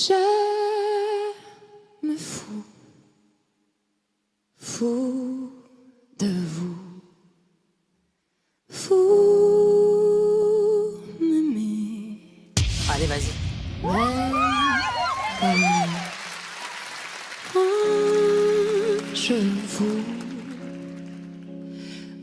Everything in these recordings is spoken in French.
Je me fous de vous. Vous m'aimez. Allez, vas-y. Ouais, comme je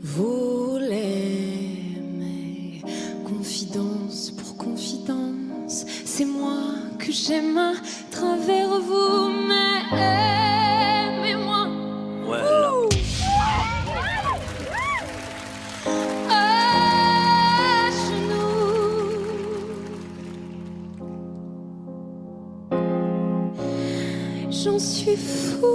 vous l'aimez. Confidence pour confidence, c'est moi que j'aime à travers vous, mais aimez-moi. Ouais, là. À genoux. J'en suis fou.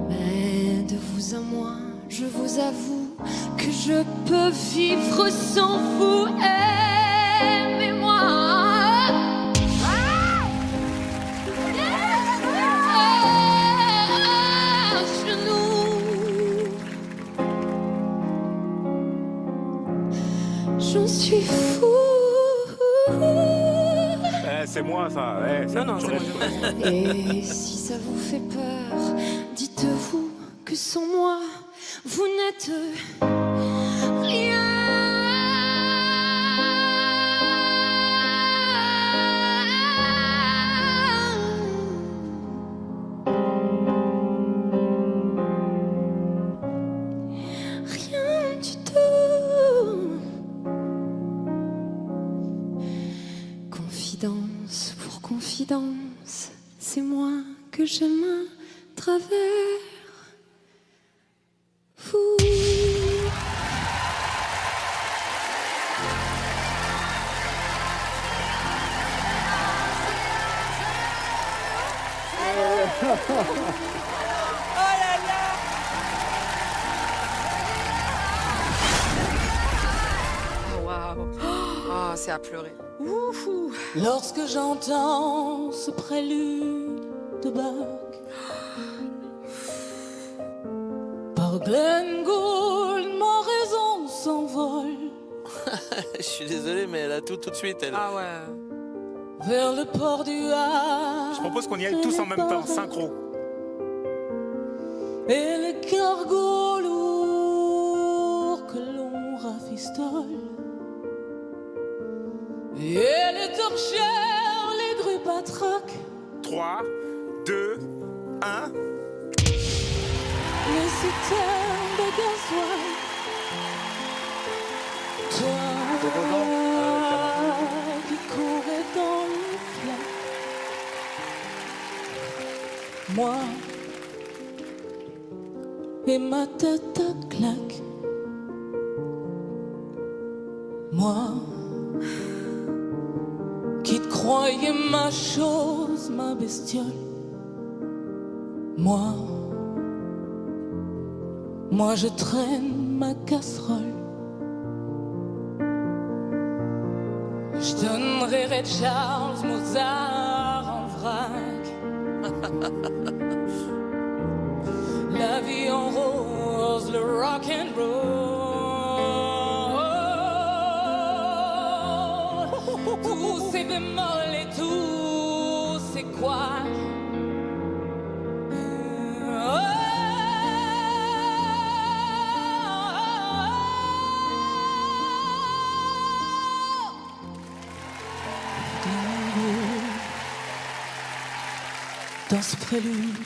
Mais de vous à moi, je vous avoue que je peux vivre sans vous. Aimez-moi. À genoux. J'en suis fou. C'est moi ça. Non, c'est moi. Et si ça vous fait peur, dites-vous que sans moi, vous n'êtes rien. Rien du tout. Confidence pour confidence, c'est moi que j'aime à travers vous. Oh, waouh. Oh, c'est à pleurer. Ouhou. Lorsque j'entends ce prélude de Bach par Glenn Gould, ma raison s'envole Je suis désolé, mais elle a tout de suite, elle. Ah ouais. vers le port du Havre. Je propose qu'on y aille tous en même temps, synchro. Et les cargos lourds que l'on rafistole. Et les torchères, les grues patraques. 3, 2, 1. Les citernes de gasoil. Toi qui courais dans le flac. Moi et ma tête à claque. Moi qui te croyais ma chose, ma bestiole. Moi je traîne ma casserole. Je donnerai Ray Charles, Mozart en vrac. La vie en rose, le rock and roll. Tous ces bémols et tous ces couacs. Dans ce prélude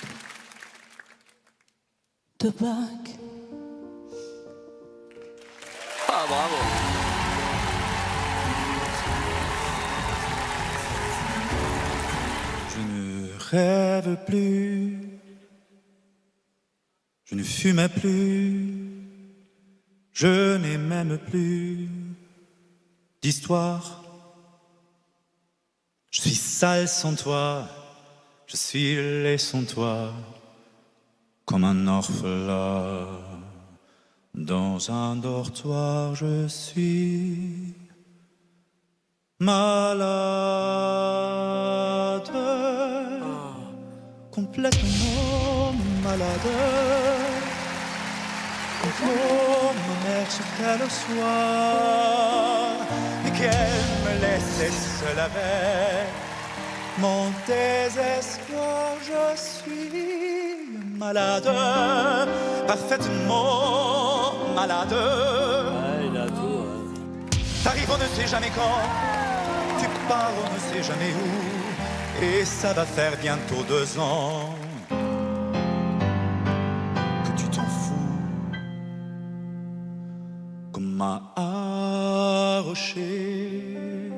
de Bach. Ah, bravo. Je ne rêve plus, je ne fume plus, je n'ai même plus d'histoire. Je suis sale sans toi, je suis laid sans toi, comme un orphelin dans un dortoir. Je suis malade, complètement malade, comme ma mère sur le soir, et ciel me laissait seul avec mon désespoir. Je suis malade, parfaitement malade. Ah, il a tout. T'arrives, on ne sait jamais quand. Tu pars, on ne sait jamais où. Et ça va faire bientôt 2 ans que tu t'en fous. Comme un rocher,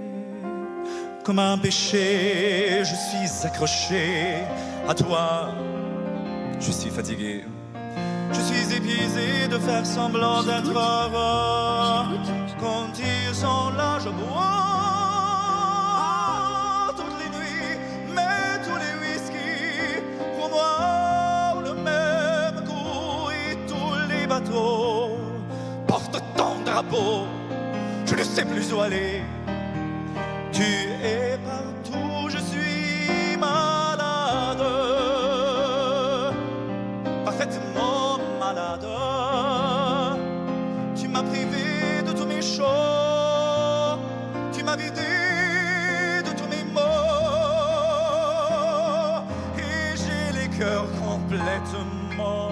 comme un péché, je suis accroché à toi. Je suis fatigué, je suis épuisé de faire semblant d'être heureux. Quand ils sont là, je bois toutes les nuits, mais tous les whisky pour moi le même goût. Et tous les bateaux portent ton drapeau. Je ne sais plus où aller. Tu es partout, je suis malade, parfaitement malade. Tu m'as privé de tous mes chants, tu m'as vidé de tous mes mots, et j'ai les cœurs complètement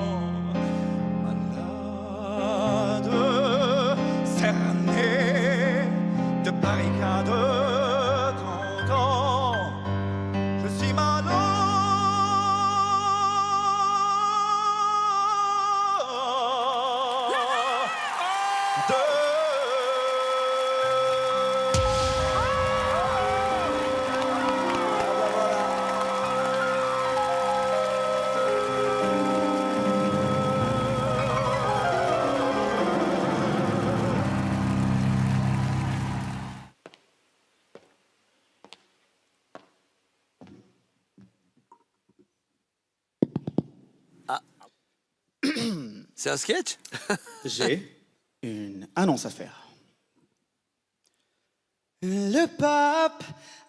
malades, cernés de barricades. Je suis malade. C'est un sketch? J'ai une annonce à faire. Le pape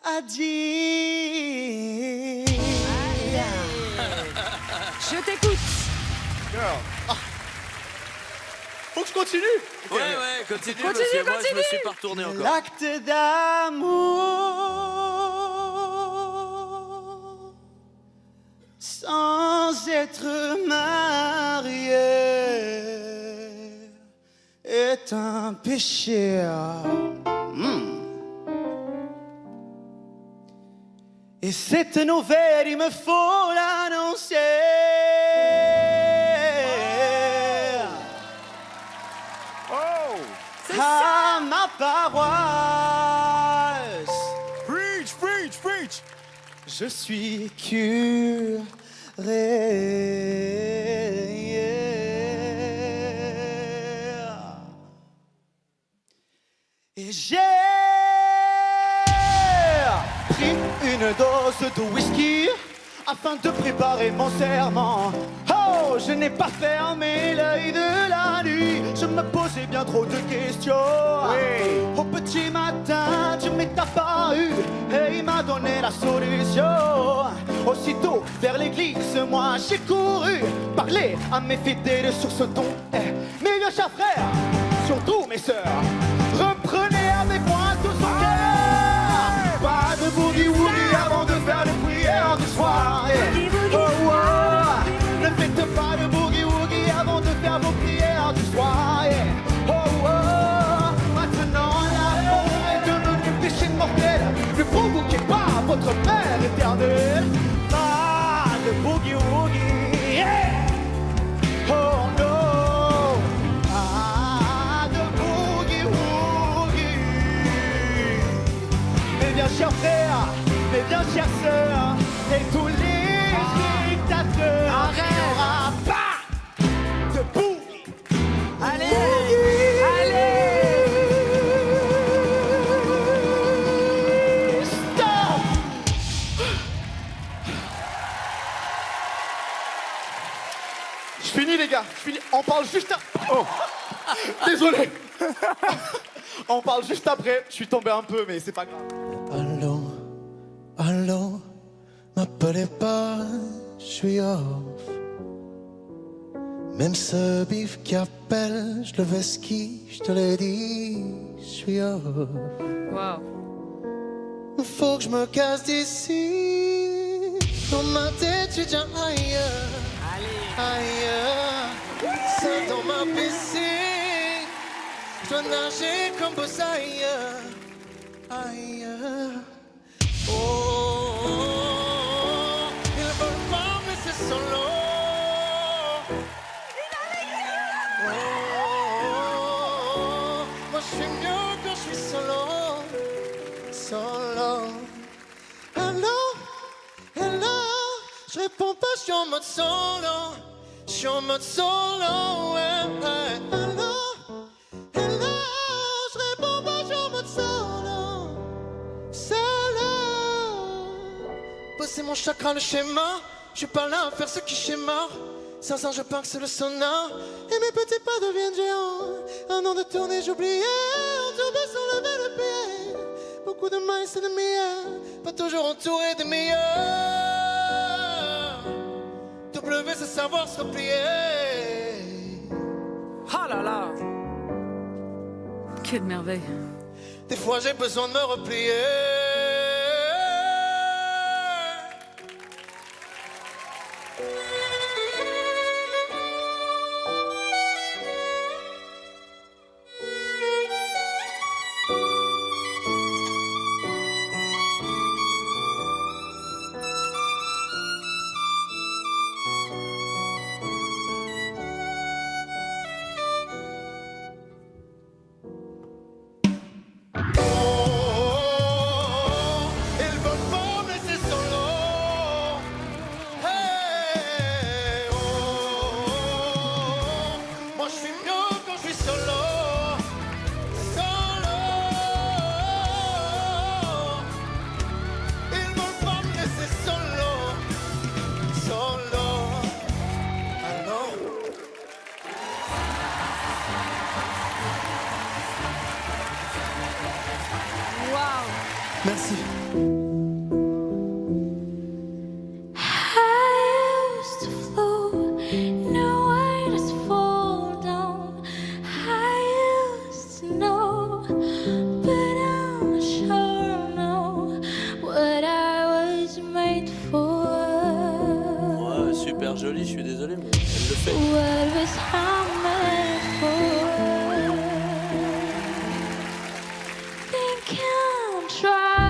a dit... Je t'écoute. Faut que je continue. Ouais, continue, parce que moi, je me suis pas retourné encore. L'acte d'amour sans être marié est un péché. Et cette nouvelle, il me faut l'annoncer à ma paroisse. Preach, preach, preach. Je suis curé. Et j'ai pris une dose de whisky afin de préparer mon serment. Oh, je n'ai pas fermé l'œil de la nuit, je me posais bien trop de questions. Au petit matin, Dieu m'est apparu et il m'a donné la solution. Aussitôt vers l'église, moi j'ai couru parler à mes fidèles sur ce ton. Mes vieux chers frères, surtout mes sœurs, reprenez avec moi tout son cœur. Pas de boogie-woogie avant de faire les prières du soir. Oh, oh. Ne faites pas de boogie-woogie avant de faire vos prières du soir. Oh, oh. Maintenant l'amour est devenu péché mortel. Ne provoquez pas votre Père éternel. Pas de boogie-woogie. Oh non. Pas de boogie-woogie. Mes bien chers frères, mes bien chères sœurs, et tous les spectateurs, il n'y aura pas de boogie. Allez, Stop. Je finis les gars, je finis. On parle juste après. Oh. Désolé. On parle juste après. Je suis tombé un peu, mais c'est pas grave. Allô, allô, m'appelez pas, je suis off. Même ce bif qui appelle, je le vais ski, je te l'ai dit, je suis off. Waouh. Faut que je me casse d'ici. Dans ma tête, je suis déjà ailleurs. Ailleurs. Seul dans ma piscine. Je dois nager comme Buzz ailleurs. Ailleurs. Oh, oh, oh. Ils veulent pas me laisser solo. Oh, oh, oh. Moi je suis mieux quand je suis solo. Solo. Hello, hello. Je réponds pas, je suis en mode solo. Je suis en mode solo. Ouais, ouais. Hello, hello. Je réponds pas, je suis en mode solo. Solo. Bosser mon chakra, le schéma. Je suis pas là à faire ce qui schéma. Sans ça, je pense que c'est le sauna. Et mes petits pas deviennent géants. Un an de tournée, j'oubliais. Tombé sans lever le pied. Beaucoup de mains, c'est de meilleurs. Pas toujours entouré de meilleurs. W, c'est savoir se replier. Ah là là. Quelle merveille. Des fois, j'ai besoin de me replier. Merci. I used to flow, now I just fall down. I used to know, but I'm not sure now what I was made for. Ouais, super joli, je suis désolé, mais elle le fait. What was I made for? Think I'm trying.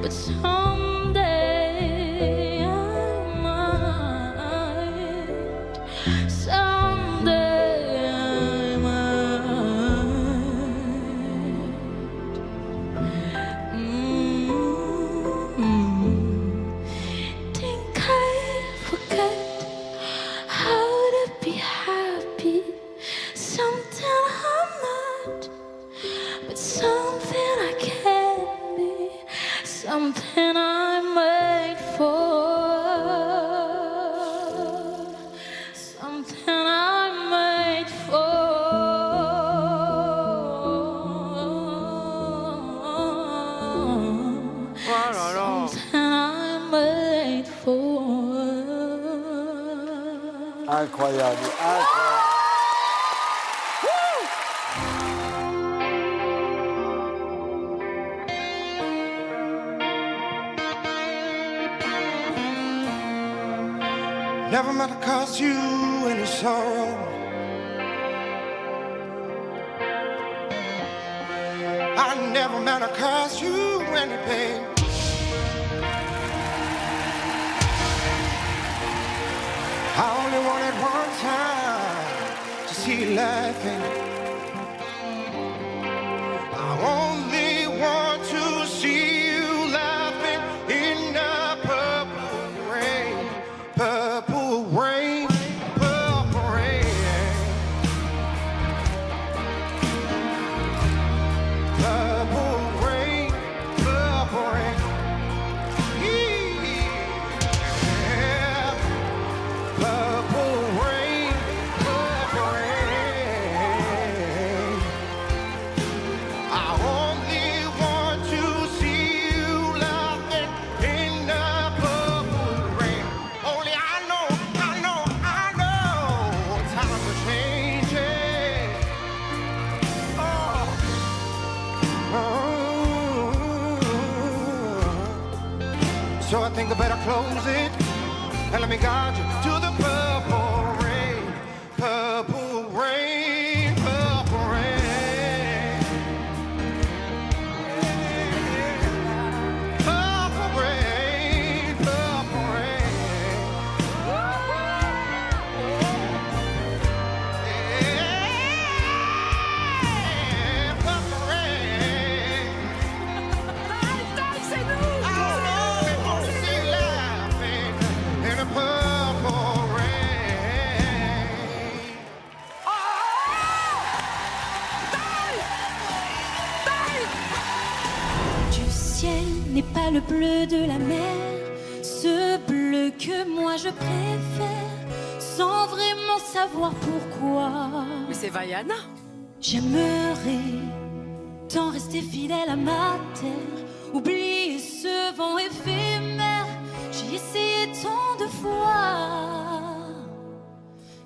But someday I might, someday I might. Think I forget how to be happy. Something I'm not, but something I can be. Something I'm made for. Something I'm made for. Oh là là. Something I'm made for. Incroyable, incroyable. Never meant to cause you any sorrow. I never meant to cause you any pain. I only wanted one time to see you laughing. I only want to see you laughing in the purple rain, purple rain, purple rain, purple rain, purple rain. Yeah. Purple rain, purple rain. I only want to see you laughing in the purple rain. Only I know, time is changing. Oh. So I think I better close it and let me guide you to the purple rain, purple rain, purple rain, purple rain, purple rain. Yeah, purple rain. I only want to see you laughing in a purple rain. Du ciel n'est pas le bleu de la mer, ce bleu que moi je préfère, sans vraiment savoir pourquoi. Mais c'est Vaiana. J'aimerais tant rester fidèle à ma terre, oublier ce vent éphémère. J'ai essayé tant de fois.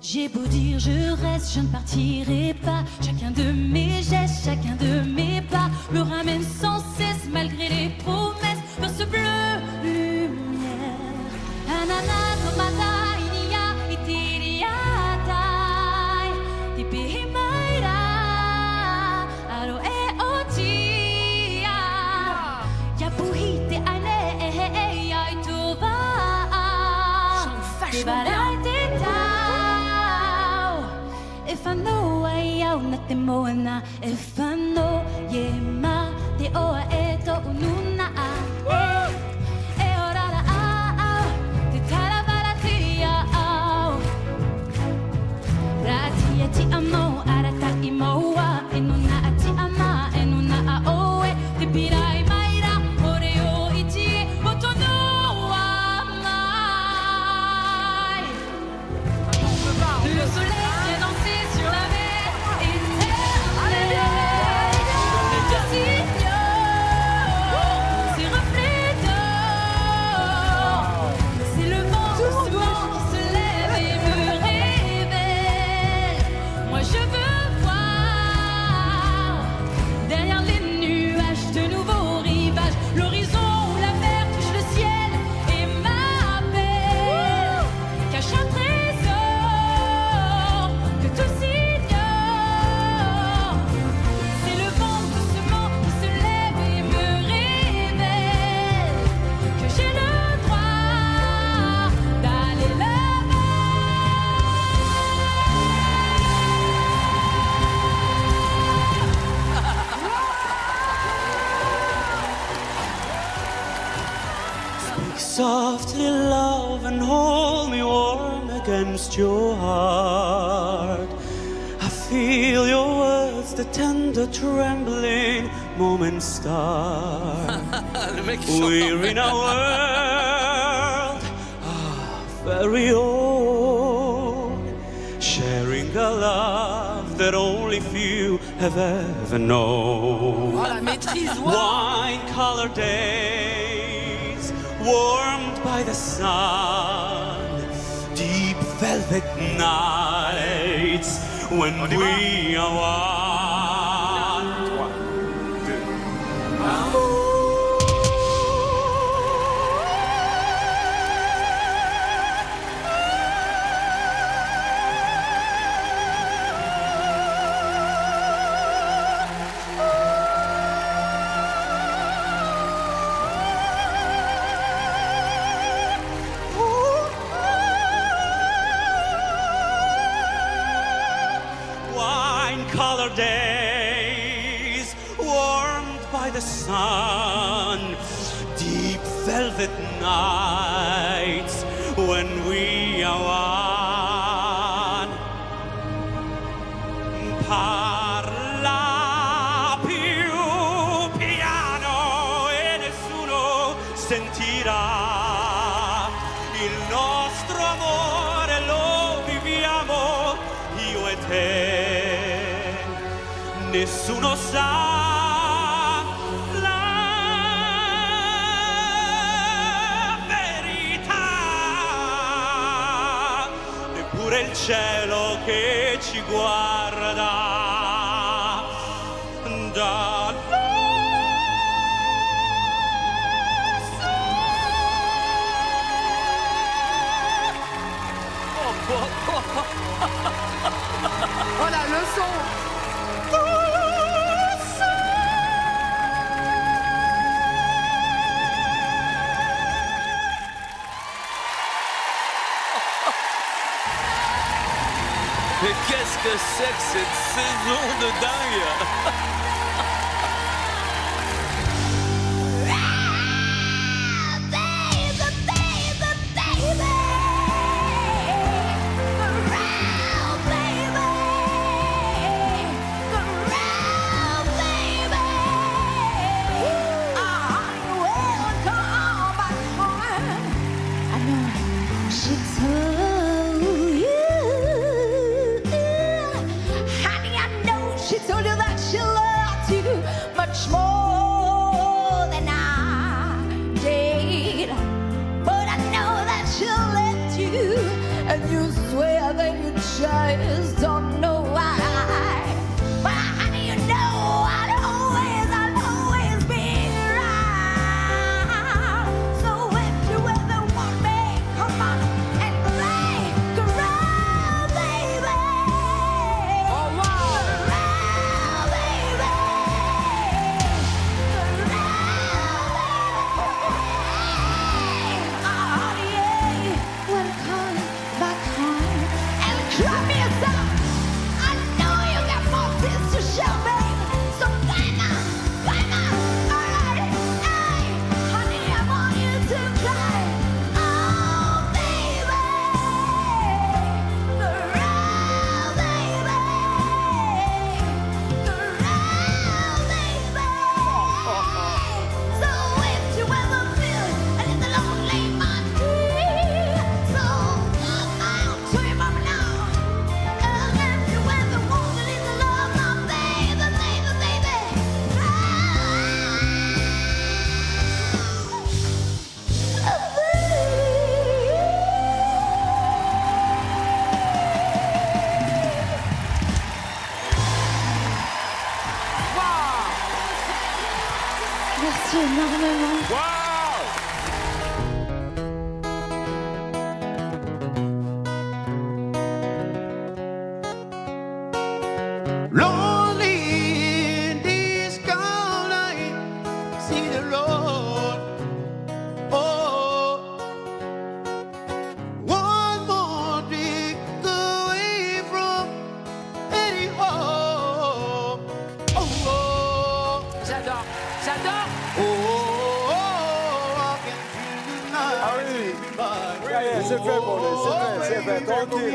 J'ai beau dire je reste, je ne partirai pas. Chacun de mes gestes, chacun de mes pas me ramène sans cesse, malgré les promesses, vers ce bleu lumière. Anana tomata inia itiriatai tipihimaira aro e otia yapuhite ane ya ituva tibaraite tau if I know I out na te moana if I know ye ma te oa e to ununa a e orara a te taravara tia au ratia ti amo arata imoa enuna a ti ama enuna a oe te pirai maira ore o iti motono a mai. Le soleil vient danser sur la mer éternelle. Je s'ignore ses reflets d'or. C'est le vent doucement qui se lève et me révèle. Moi je veux voir derrière les nuages de nouveaux rivages, l'horizon où la mer touche le ciel et m'appelle. Cache un trésor que tous ignorent. C'est le vent doucement qui se lève et me révèle que j'ai le droit d'aller là-bas. Softly, love, and hold me warm against your heart. I feel your words, the tender trembling moments start. Le mec chante. We're in a world very old, sharing a love that only few have ever known. Oh, la maîtrise, wow. Wine-colored days, warmed by the sun, deep velvet nights when we are one. wine-colored days, warmed by the sun, deep velvet nights when we are one. Parla più piano e nessuno sentirà. Il nostro amore lo viviamo io e te. Nessuno sa la verità, neppure il cielo che ci guarda da Oh la leçon. Mais qu'est-ce que c'est que cette saison de dingue? She told you that she loved you much more than I did. But I know that she left you, and you swear that you just don't know why. But honey, you know I'll always be right. So if you ever want me, come on and make a round, baby. Oh wow. Merci énormément. Lonely in this cold night, see the road. Oh, one more drink away from any home. Oh, oh, J'adore. J'adore. oh, I can feel the night. Ah oui. Ça y est, c'est fait pour lui, c'est fait, tranquille.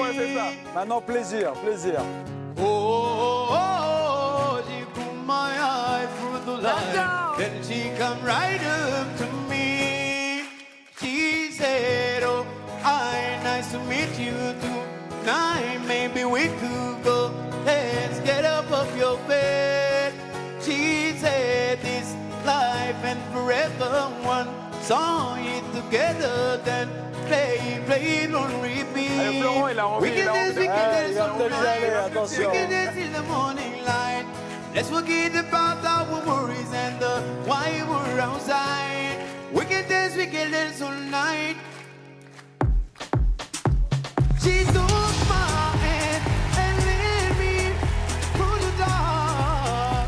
Maintenant, plaisir, plaisir. Oh, she put my eye through the light. D'accord. Then she come right up to me. She said, oh, hi, nice to meet you tonight. Maybe we could go. Let's get up off your bed. She said, this life and forever one song it together. Then play it on repeat. Allez, Florent, il a envie, We can dance, we can dance il va all peut-être y aller, night. attention. We can dance till the morning light. Let's forget about our worries and why we're outside. We can dance all night. She took my hand and led me through the dark.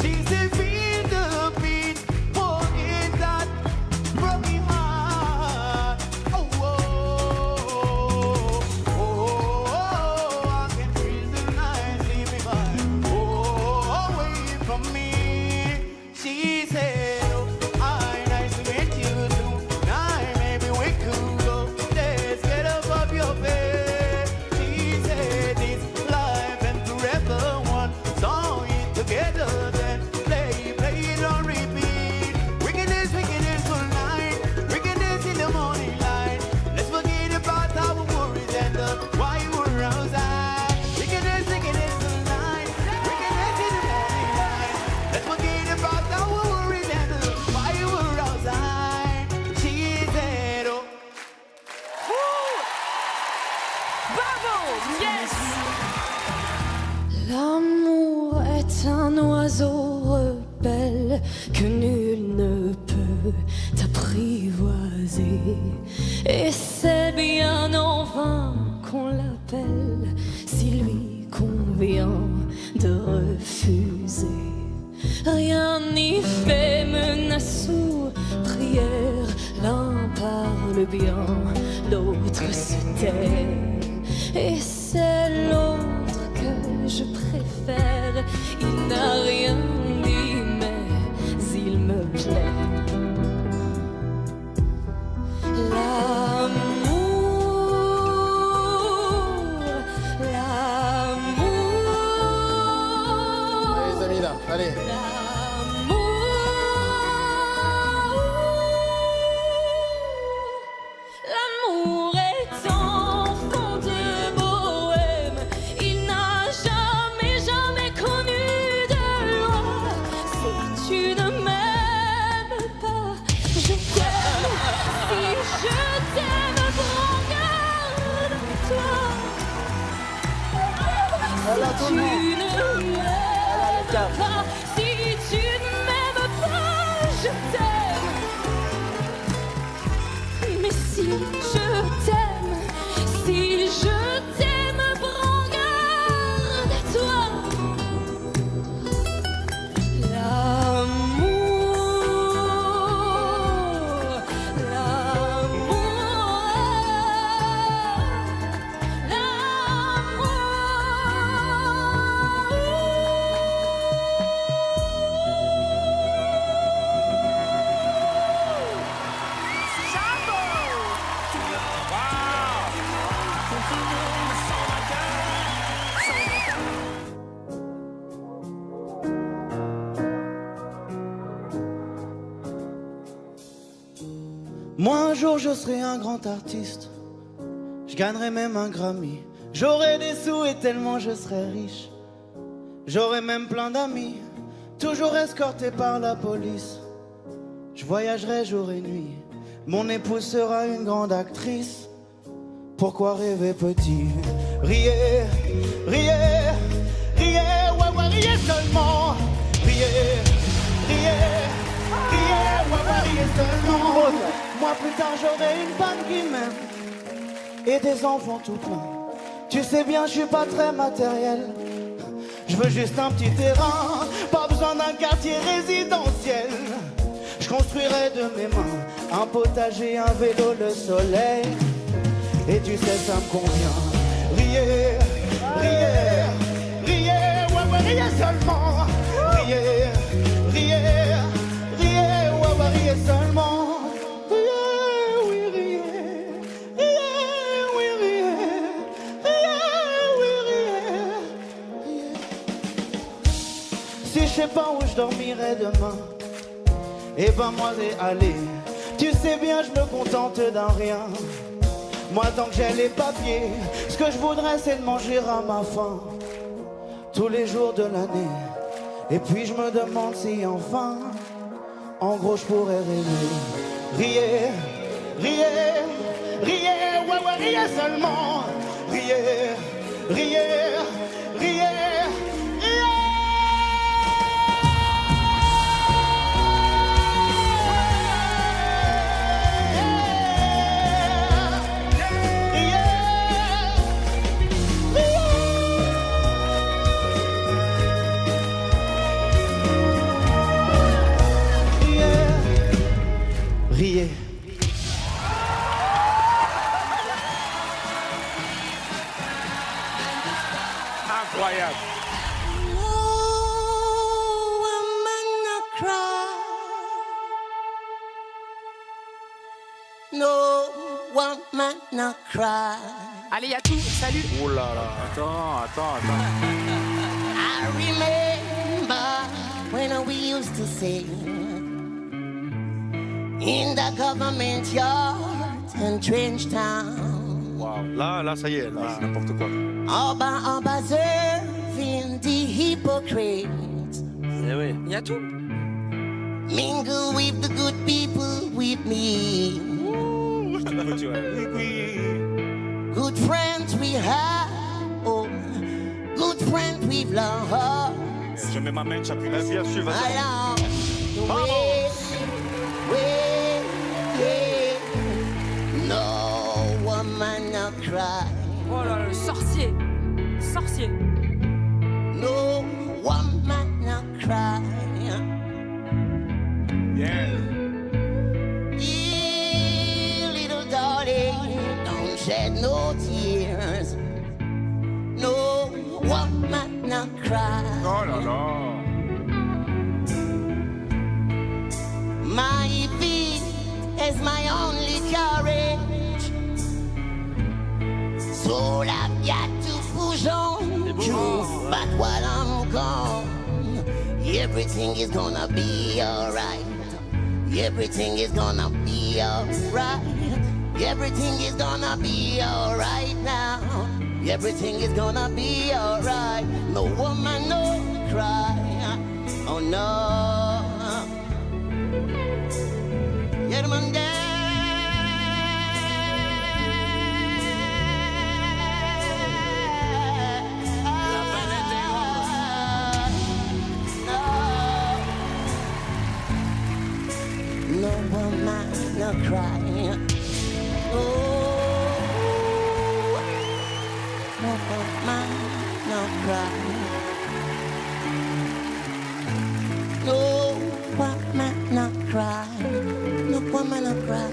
She said, feel the beat, forget that broken heart. Oh, oh, oh, oh, I can un oiseau rebelle que nul ne peut t'apprivoiser. Et c'est bien en vain qu'on l'appelle si lui convient de refuser. Rien n'y fait, menace ou prière, l'un parle bien, l'autre se tait. Et c'est l'autre que je préfère, il n'a rien dit mais il me plaît. Allez. L'amour est enfant de bohème, il n'a jamais connu de loi. Si tu ne m'aimes pas, je t'aime. Si je t'aime, prends garde à toi. Si tu ne m'aimes pas, si tu ne m'aimes pas, je t'aime. Mais si je t'aime, prends garde à toi. Moi un jour je serai un grand artiste, je gagnerai même un Grammy. J'aurai des sous et tellement je serai riche, j'aurai même plein d'amis, toujours escorté par la police. Je voyagerai jour et nuit, mon épouse sera une grande actrice. Pourquoi rêver petit? Riez, riez, riez, ouais, ouais, riez seulement. Riez, riez, riez, ouais, ouais, riez seulement. Moi plus tard j'aurai une femme qui m'aime et des enfants tout plein. Tu sais bien je suis pas très matériel, je veux juste un petit terrain, pas besoin d'un quartier résidentiel. Je construirai de mes mains un potager, un vélo, le soleil. Et tu sais ça me convient. Riez, riez, riez, ouais, ouais, riez seulement. Riez, riez, riez, ouais, ouais, riez seulement. Je sais pas où je dormirai demain, et ben moi allez, tu sais bien je me contente d'un rien. Moi tant que j'ai les papiers, ce que je voudrais c'est de manger à ma faim tous les jours de l'année. Et puis je me demande si enfin, en gros je pourrais rêver. Riez, riez, riez, ouais ouais riez seulement. Riez, riez, riez. Riez. Incroyable. No woman not cry. Allez, y'a tout, salut. Oh là là. Attends. I remember when we used to sing in the government yard and trench town. Wow. Là, ça y est, là, c'est n'importe quoi. Observing the hypocrites. Eh oui. Y'a tout. Mingle with the good people with me. Good friends we have, oh, good friends we've lost. Je mets ma main, j'appuie dessus. Bien sûr, vas-y. Along the way, yeah. No woman no cry. Oh là là, le sorcier. Sorcier. No woman no cry. Yeah. Yeah, little darling, don't shed no tears. No woman no cry. Oh là là. My feet is my only courage. So I've got to push on through. But while I'm gone, everything is gonna be alright. Everything is gonna be alright. Everything is gonna be alright now. Everything is gonna be alright. No woman, no cry. Oh no. Yeah, the man no woman, no cry. Oh, no woman, no cry. No woman, no cry. No woman, no cry.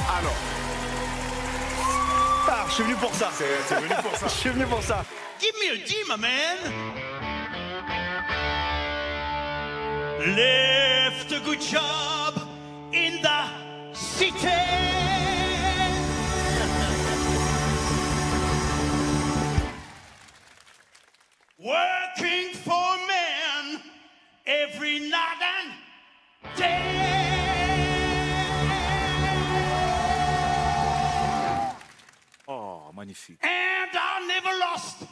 Alors. Ah, je suis venu pour ça. C'est venu pour ça. Je suis venu pour ça. Give me a G, my man. Left a good job in the city. Working for men every night and day. Oh, magnifique. And I never lost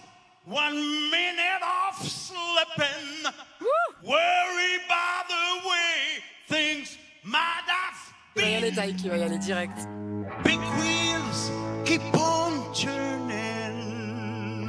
1 minute of sleeping. Worry by the way things might have Il va y aller, been. Taïk, il va y aller direct. Big wheels keep on turning.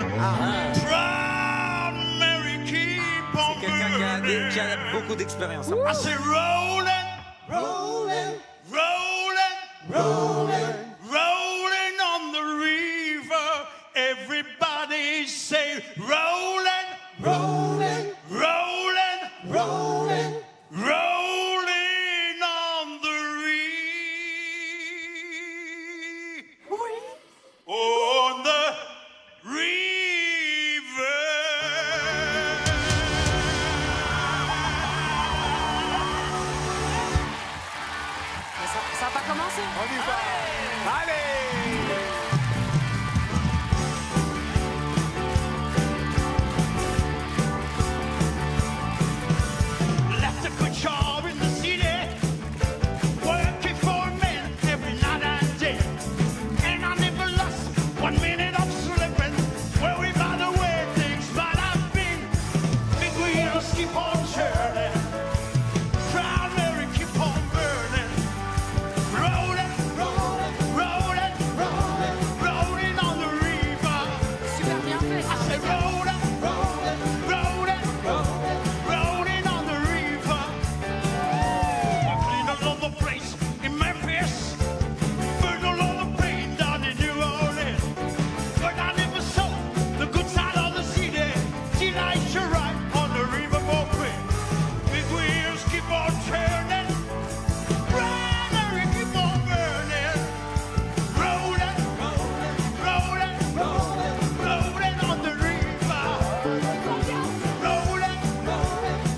Proud Mary keep on burning. Qui a beaucoup d'expérience. I say rolling, rolling, rolling, rolling, rolling on the river. Everybody say rolling, rolling, rolling, rolling, rolling on the on the river. Mais ça a pas commencé. On y va. Allez. Left a good job in the city, working for men every night and day. And I never lost 1 minute of sleeping, worried by the way things might have been. Big wheels keep on turning, proud Mary keep on burning. Rolling, rolling, rolling, rolling, rolling on the river. Super bien fait. I say rolling, rolling, rolling, rolling, rolling on the river. I clean all over the place in Memphis, burn all of the pain down in New Orleans. But I never saw the good side of the city till I should ride on the river more quick. Big wheels keep on turning, primary keep on burning. Rolling, rolling, rolling, rolling, rolling on the river. Rolling, rolling,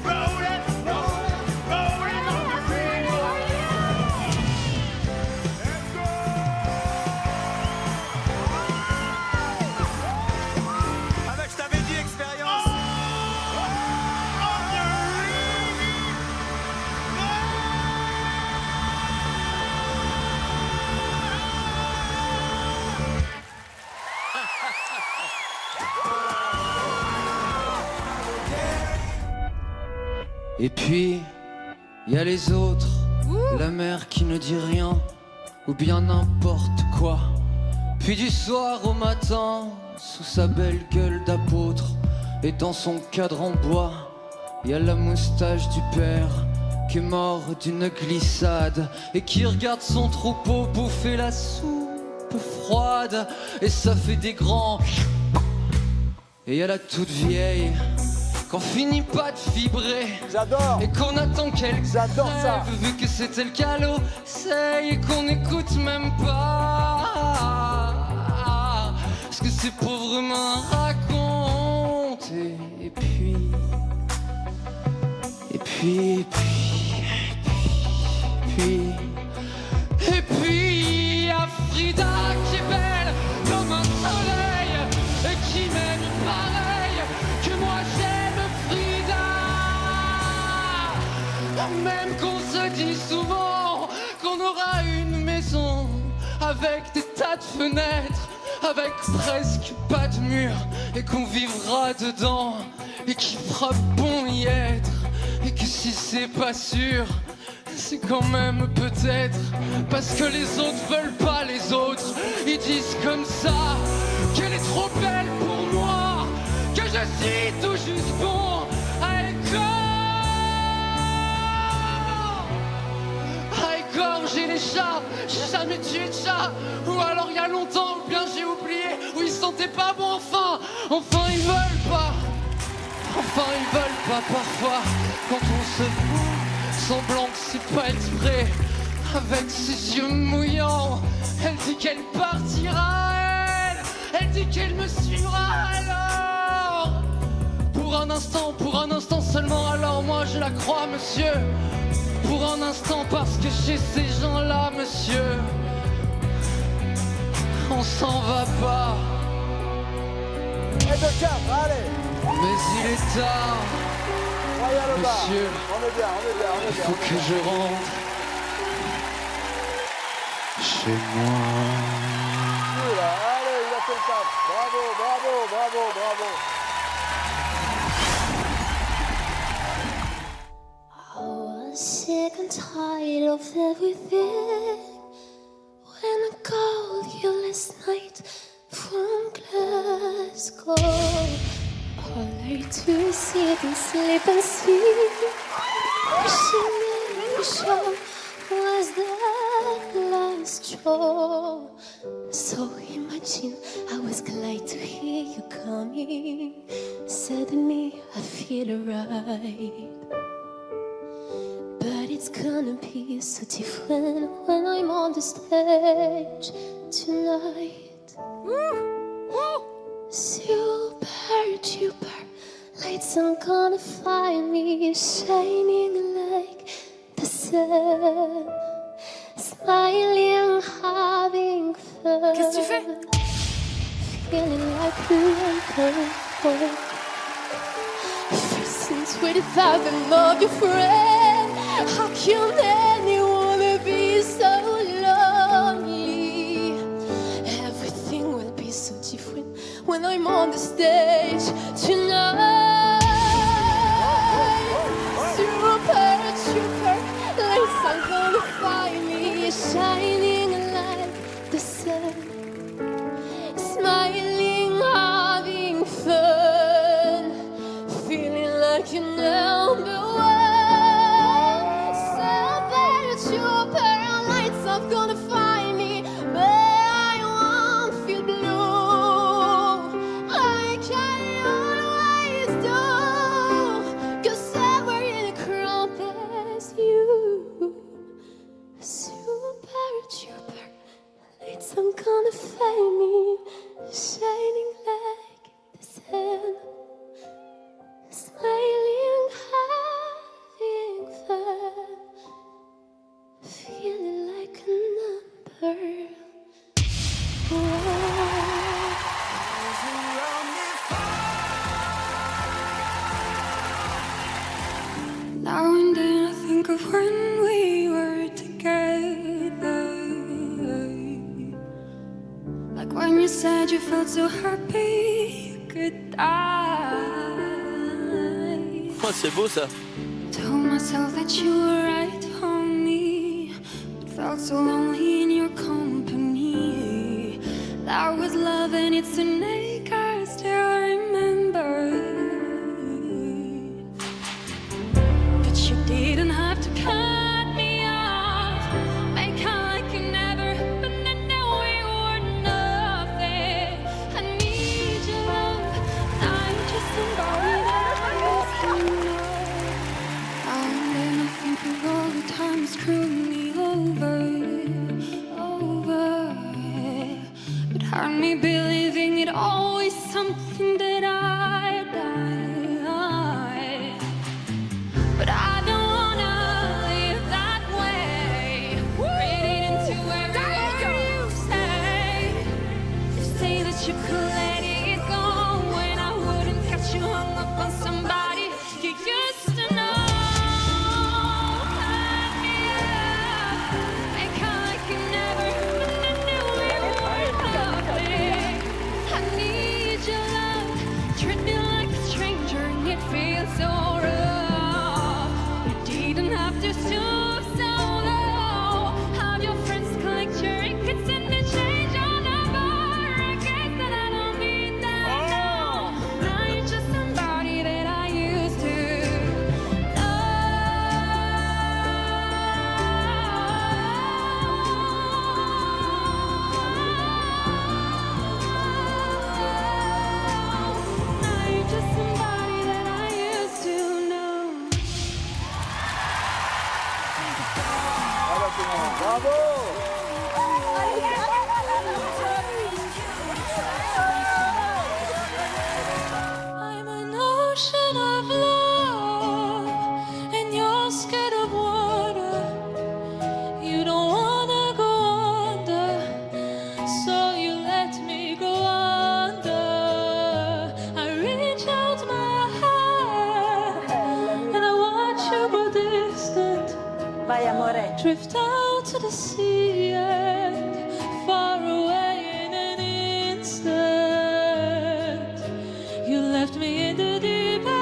rolling, rolling, rolling on the river. Avec, je t'avais dit, expérience. Et puis, il y a les autres. La mère qui ne dit rien, ou bien n'importe quoi. Puis du soir au matin, sous sa belle gueule d'apôtre, et dans son cadre en bois, y a la moustache du père qui est mort d'une glissade et qui regarde son troupeau bouffer la soupe froide. Et ça fait des grands. Et y a la toute vieille qu'on finit pas de vibrer. J'adore. Et qu'on attend qu'elle J'adore ça. crève, vu que c'était le calot, c'est et qu'on n'écoute même pas ce que ces pauvres mains racontent. Et puis y a Frida qui est belle comme un soleil et qui m'aime pareil que moi j'aime Frida. Même qu'on se dit souvent qu'on aura une maison avec des tas de fenêtres, avec presque pas de mur, et qu'on vivra dedans et qu'il fera bon y être. Et que si c'est pas sûr, c'est quand même peut-être parce que les autres veulent pas les autres. Ils disent comme ça qu'elle est trop belle pour moi, que je suis tout juste bon à égorger les chats. J'ai jamais tué de chat, ou alors il y a longtemps, ou bien j'ai oublié, ou ils sentaient pas bon. Enfin ils veulent pas. Enfin ils veulent pas parfois. Quand on se fout semblant que c'est pas exprès, avec ses yeux mouillants, elle dit qu'elle partira, elle dit qu'elle me suivra alors. Pour un instant seulement, alors moi je la crois monsieur. Pour un instant parce que chez ces gens-là monsieur, on s'en va pas. Et de cap, allez. Mais il est tard. Royal Bar. Monsieur, On est bien. il faut que je rentre chez moi. Voilà, allez, il a fait le cap. Bravo. I was sick and tired of everything when I called you last night from Glasgow. All I do is sit and sleep and see. Wishing every show was the last show. So imagine I was glad to hear you coming. Suddenly I feel right. But it's gonna be so different when I'm on the stage tonight. Super lights are gonna find me shining like the sun, smiling, having fun. Qu'est-ce que tu fais? Feeling like wonderful. First and sweet without the love your friend. How can anyone be so lonely? Everything will be so different when I'm on the stage tonight. Super lights are gonna find me shining like the sun, smiling, having fun, feeling like you're number one. Super lights are gonna find me, but I won't feel blue like I always do, 'cause somewhere in the crowd there's you. Super lights are gonna find me shining like the sun, smiling, having fun, feeling like a number one. Now and then I think of when we were together, like when you said you felt so happy you could die. Oh, c'est beau ça. Told myself that you were right for me, felt so lonely in your company. That was love and it's an ache I still remember. But you didn't have to cut me off, make out like you never, but then now we were nothing. I need your love, I'm just somebody that I used to know. And then I think of all the times screwing me over. But hurt me believing it always something that I die. But I don't wanna live that way. Read into every word you say. You say that you could let it go when I wouldn't catch you hung up on somebody you used to know. Cut me up, make out like you never, but then knew we were nothing. I need your love, treat me like a stranger and it feels so rough. You didn't have to stoop so low. Have your friends collect your records and then change your number. I guess that I don't need that now. Now you're just somebody that I used to know. Now you're just somebody that I used to know. Bravo tout le monde. Bravo. I'm an ocean of love, and you're scared of water. You don't wanna go under, so you let me go under. I reach out my hand, and I watch you go distant. Drift out to the sea and far away in an instant. You left me in the deep end.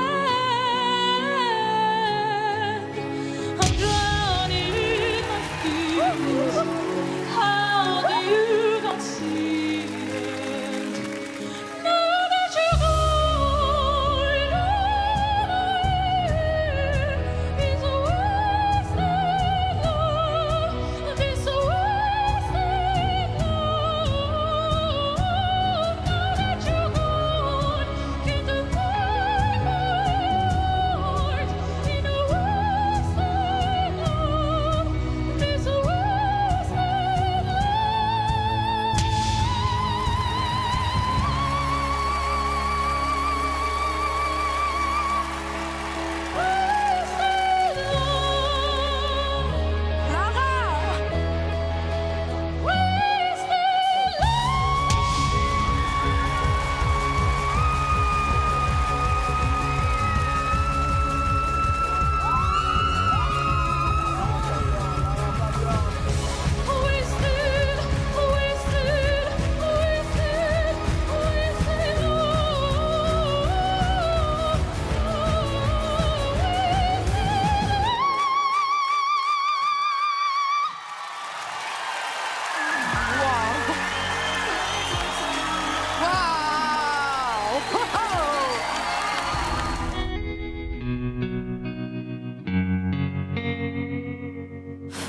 I'm drowning in my fears. How do you not see it? Now that you're gone, it's a wasted love. It's a wasted love. Now that you're gone, can't find my heart in a wasted love. It's a wasted love.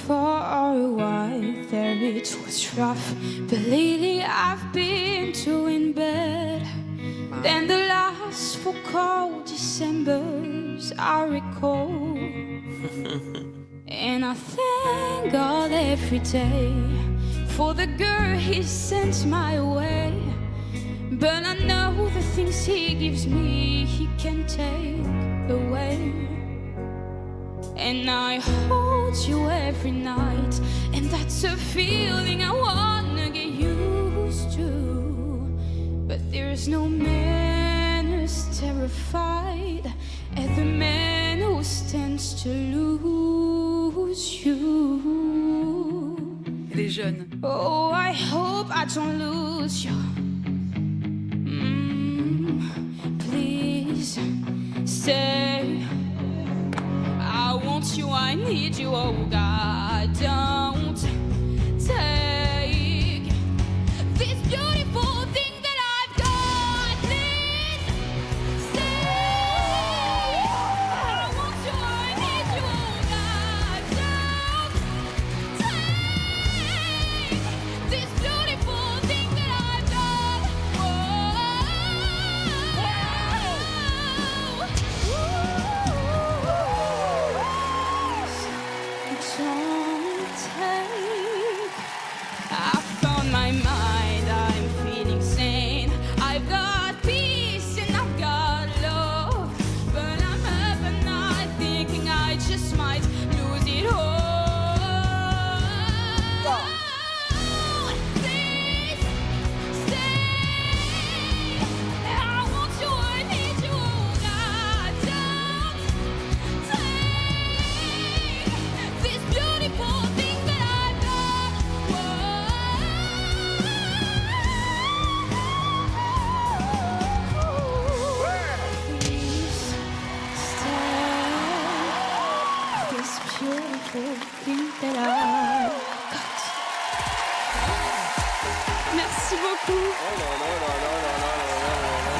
For a while there it was rough, but lately I've been doing better than the last 4 cold Decembers I recall. And I thank God every day for the girl He sent my way. But I know the things He gives me He can take away. And I hold you every night, and that's a feeling I wanna get used to. But there's no man who's terrified as the man who stands to lose you. Les jeunes. Oh, I hope I don't lose you. Please stay. I want you, I need you, oh God, don't just might lose it all. Please stay. I want you, I need you. God, don't take this beautiful thing that I've done. Please stay. This beautiful thing that I've got. Merci beaucoup. Oh là là là là là là là là là.